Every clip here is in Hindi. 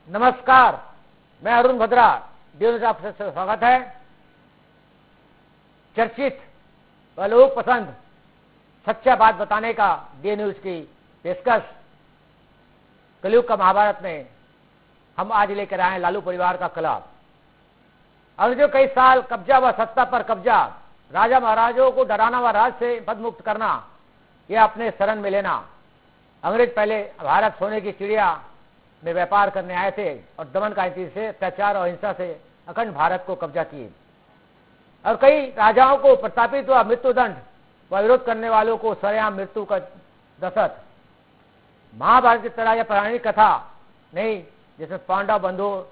नमस्कार, मैं अरुण भद्रा, डी न्यूज आपसे स्वागत है। चर्चित व लोग पसंद सच्चा बात बताने का डी न्यूज की पेशकश कलयुग का महाभारत में हम आज लेकर आए लालू परिवार का कलाप। और जो कई साल कब्जा व सत्ता पर कब्जा, राजा महाराजों को डराना व राज से पद मुक्त करना, यह अपने शरण में लेना। अंग्रेज पहले भारत सोने की चिड़िया में व्यापार करने आए थे और दमनकारी से, अत्याचार और हिंसा से अखंड भारत को कब्जा किए और कई राजाओं को प्रतापित व मृत्युदंड व विरोध करने वालों को सरेआम मृत्यु का दशरथ। महाभारत की तरह यह पौराणिक कथा नहीं जिसमें पांडव बंधुओं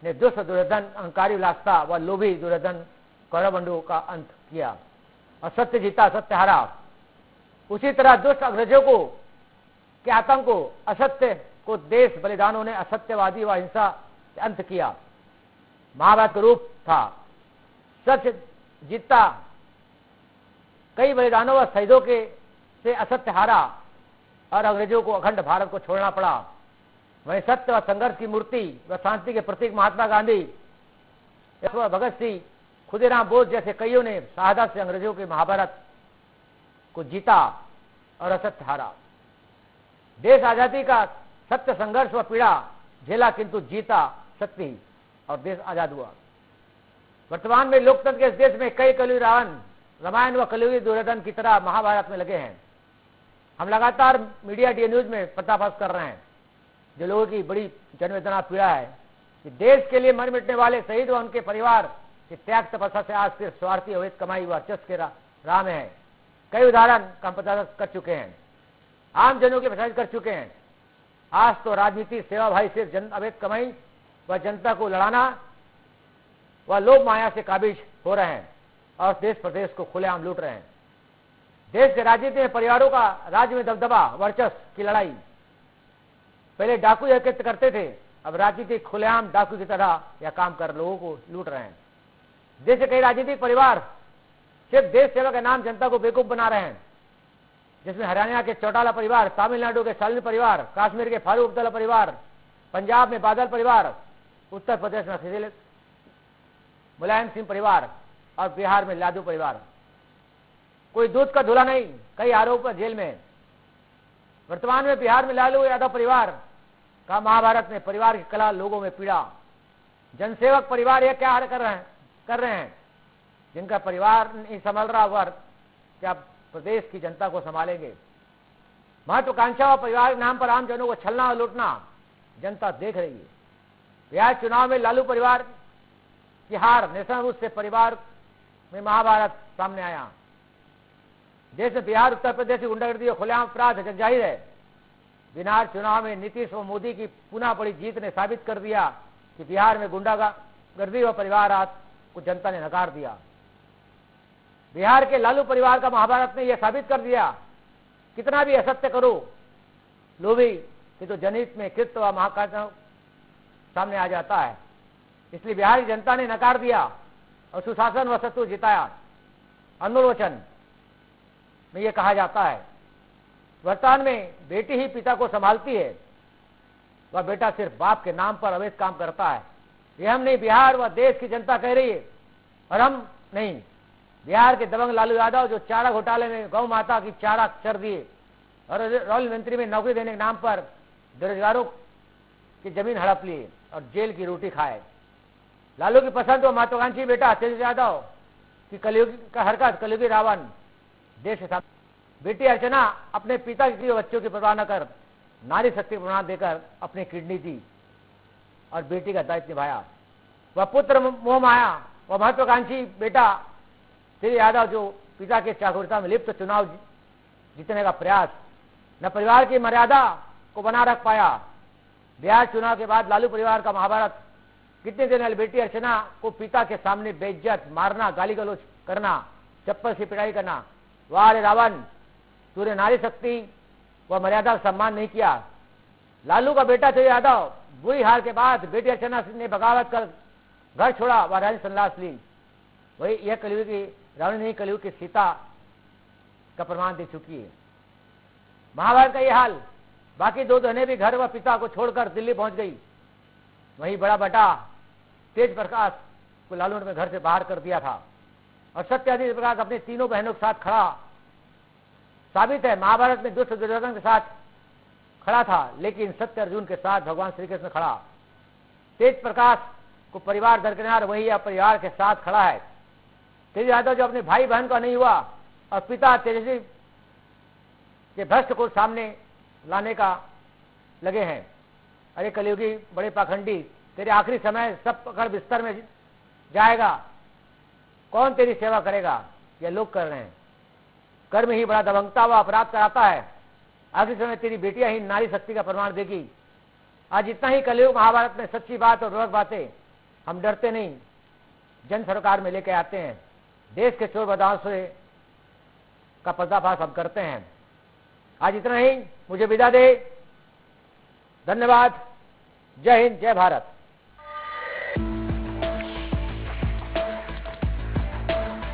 ने दुष्ट दुर्योधन, अहंकारी विलासता व लोभी दुर्योधन कौरव बंधु का अंत किया और सत्य जीता, सत्य हारा। उसी तरह दुष्ट अंग्रेजों को के आतंक को, असत्य को देश बलिदानों ने असत्यवादी व हिंसा से अंत किया। महाभारत का रूप था सच जीता, कई बलिदानों व शहीदों के से असत्य हारा और अंग्रेजों को अखंड भारत को छोड़ना पड़ा। वहीं सत्य व संघर्ष की मूर्ति व शांति के प्रतीक महात्मा गांधी, भगत सिंह, खुदीराम बोस जैसे कईयों ने शहादत से अंग्रेजों के महाभारत को जीता और असत्य हारा। देश आजादी का सत्य संघर्ष व पीड़ा झेला, किंतु जीता सत्य ही और देश आजाद हुआ। वर्तमान में लोकतंत्र के इस देश में कई कलयुगी रावण, रामायण व कलयुगी दुर्योधन की तरह महाभारत में लगे हैं। हम लगातार मीडिया डी न्यूज में पर्दाफाश कर रहे हैं जो लोगों की बड़ी जनवेदना पीड़ा है कि देश के लिए मर मिटने वाले शहीद व उनके परिवार के त्याग तपस्या से आज सिर्फ स्वार्थी अवैध कमाई व वर्चस्व के राह में है। कई उदाहरण हम प्रदर्शित कर चुके हैं, आम जनों के प्रसारित कर चुके हैं। आज तो राजनीति सेवा भाई सिर्फ अवैध कमाई व जनता को लड़ाना व लोभ माया से काबिज हो रहे हैं और देश प्रदेश को खुलेआम लूट रहे हैं। देश के राजनीति में परिवारों का राज्य में दबदबा, वर्चस्व की लड़ाई। पहले डाकू एकत्रित करते थे, अब राजनीति खुलेआम डाकू की तरह यह काम कर लोगों को लूट रहे हैं। देश के कई राजनीतिक परिवार सिर्फ देश सेवा के नाम जनता को बेवकूफ बना रहे हैं, जिसमें हरियाणा के चौटाला परिवार, तमिलनाडु के शालिनी परिवार, कश्मीर के फारूक अब्दुल्ला परिवार, पंजाब में बादल परिवार, उत्तर प्रदेश में मुलायम सिंह परिवार और बिहार में लालू परिवार। कोई दूध का धुला नहीं, कई आरोप जेल में। वर्तमान में बिहार में लालू यादव परिवार का महाभारत में परिवार की कला, लोगों में पीड़ा। जनसेवक परिवार यह क्या कर रहे हैं जिनका परिवार नहीं संभाल रहा, वह क्या प्रदेश की जनता को संभालेंगे। महत्वाकांक्षा व परिवार के नाम पर आम जनों को छलना और लूटना जनता देख रही है। बिहार चुनाव में लालू परिवार की हार, निशान रूप से परिवार में महाभारत सामने आया। देश में बिहार, उत्तर प्रदेश की गुंडागर्दी और खुलेआम अपराध जग जाहिर है। बिहार चुनाव में नीतीश व मोदी की पुनः बड़ी जीत ने साबित कर दिया कि बिहार में गुंडागर्दी व परिवार को जनता ने नकार दिया। बिहार के लालू परिवार का महाभारत ने यह साबित कर दिया, कितना भी असत्य करो लोभी कि तो जनहित में कृत्य व महाकार्य सामने आ जाता है। इसलिए बिहार की जनता ने नकार दिया और सुशासन व सत्य जिताया। अनुवचन में यह कहा जाता है, वर्तमान में बेटी ही पिता को संभालती है, वह बेटा सिर्फ बाप के नाम पर अवैध काम करता है। यह हम नहीं, बिहार व देश की जनता कह रही है और हम नहीं। बिहार के दबंग लालू यादव जो चारा घोटाले में गौ माता की चारा चर दिए और रेल मंत्री में नौकरी देने के नाम पर बेरोजगारों की जमीन हड़प लिए और जेल की रोटी खाए। लालू की पसंद व महत्वाकांक्षी बेटा तेजस्वी यादव की कलयुगी का हरकत, कलयुगी रावण देश के साथ। बेटी अर्चना अपने पिता के बच्चों की परवाह न कर नारी शक्ति प्रमाण देकर अपनी किडनी दी और बेटी का दायित्व निभाया। वह पुत्र मोह माया व महत्वाकांक्षी बेटा तेजस्वी यादव जो पिता के चाकुरिता में लिप्त चुनाव जीतने का प्रयास, न परिवार की मर्यादा को बना रख पाया। बिहार चुनाव के बाद लालू परिवार का महाभारत कितने दिन वाली बेटी अर्चना को पिता के सामने बेइज्जत, मारना, गाली गलौज करना, चप्पल से पिटाई करना। वाह रे रावण, तूने नारी शक्ति व मर्यादा का सम्मान नहीं किया। लालू का बेटा तेजस्वी यादव बुरी हार के बाद बेटी अर्चना ने बगावत कर घर छोड़ा व राजनीतिक संन्यास ली। वही यह कलयुग की रावण नहीं, कलयुग की सीता का प्रमाण दे चुकी है। महाभारत का यह हाल, बाकी दो बहनें भी घर व पिता को छोड़कर दिल्ली पहुंच गई वही बड़ा बेटा तेज प्रकाश को लालू ने घर से बाहर कर दिया था और सत्यादित्य प्रकाश अपनी तीनों बहनों के साथ खड़ा साबित है। महाभारत में दुष्ट दुर्योधन के साथ खड़ा था, लेकिन सत्य अर्जुन के साथ भगवान श्री कृष्ण खड़ा। तेज प्रकाश को परिवार दरकिनार, वही अब परिवार के साथ खड़ा है। तेज यादव जो अपने भाई बहन का नहीं हुआ और पिता तेजस्वी के भ्रष्ट को सामने लाने का लगे हैं। अरे कलयुगी बड़े पाखंडी, तेरे आखिरी समय सब पकड़ बिस्तर में जाएगा, कौन तेरी सेवा करेगा? ये लोग कर रहे हैं। कर्म ही बड़ा दबंगता व अपराध कराता है। आखिरी समय तेरी बेटियां ही नारी शक्ति का प्रमाण देगी। आज इतना ही कलयुग महाभारत में सच्ची बात और रोचक बातें। हम डरते नहीं, जन सरकार में लेके आते हैं। देश के चोर बदमाशों का पर्दाफाश हम करते हैं। आज इतना ही, मुझे विदा दे। धन्यवाद। जय हिंद, जय भारत।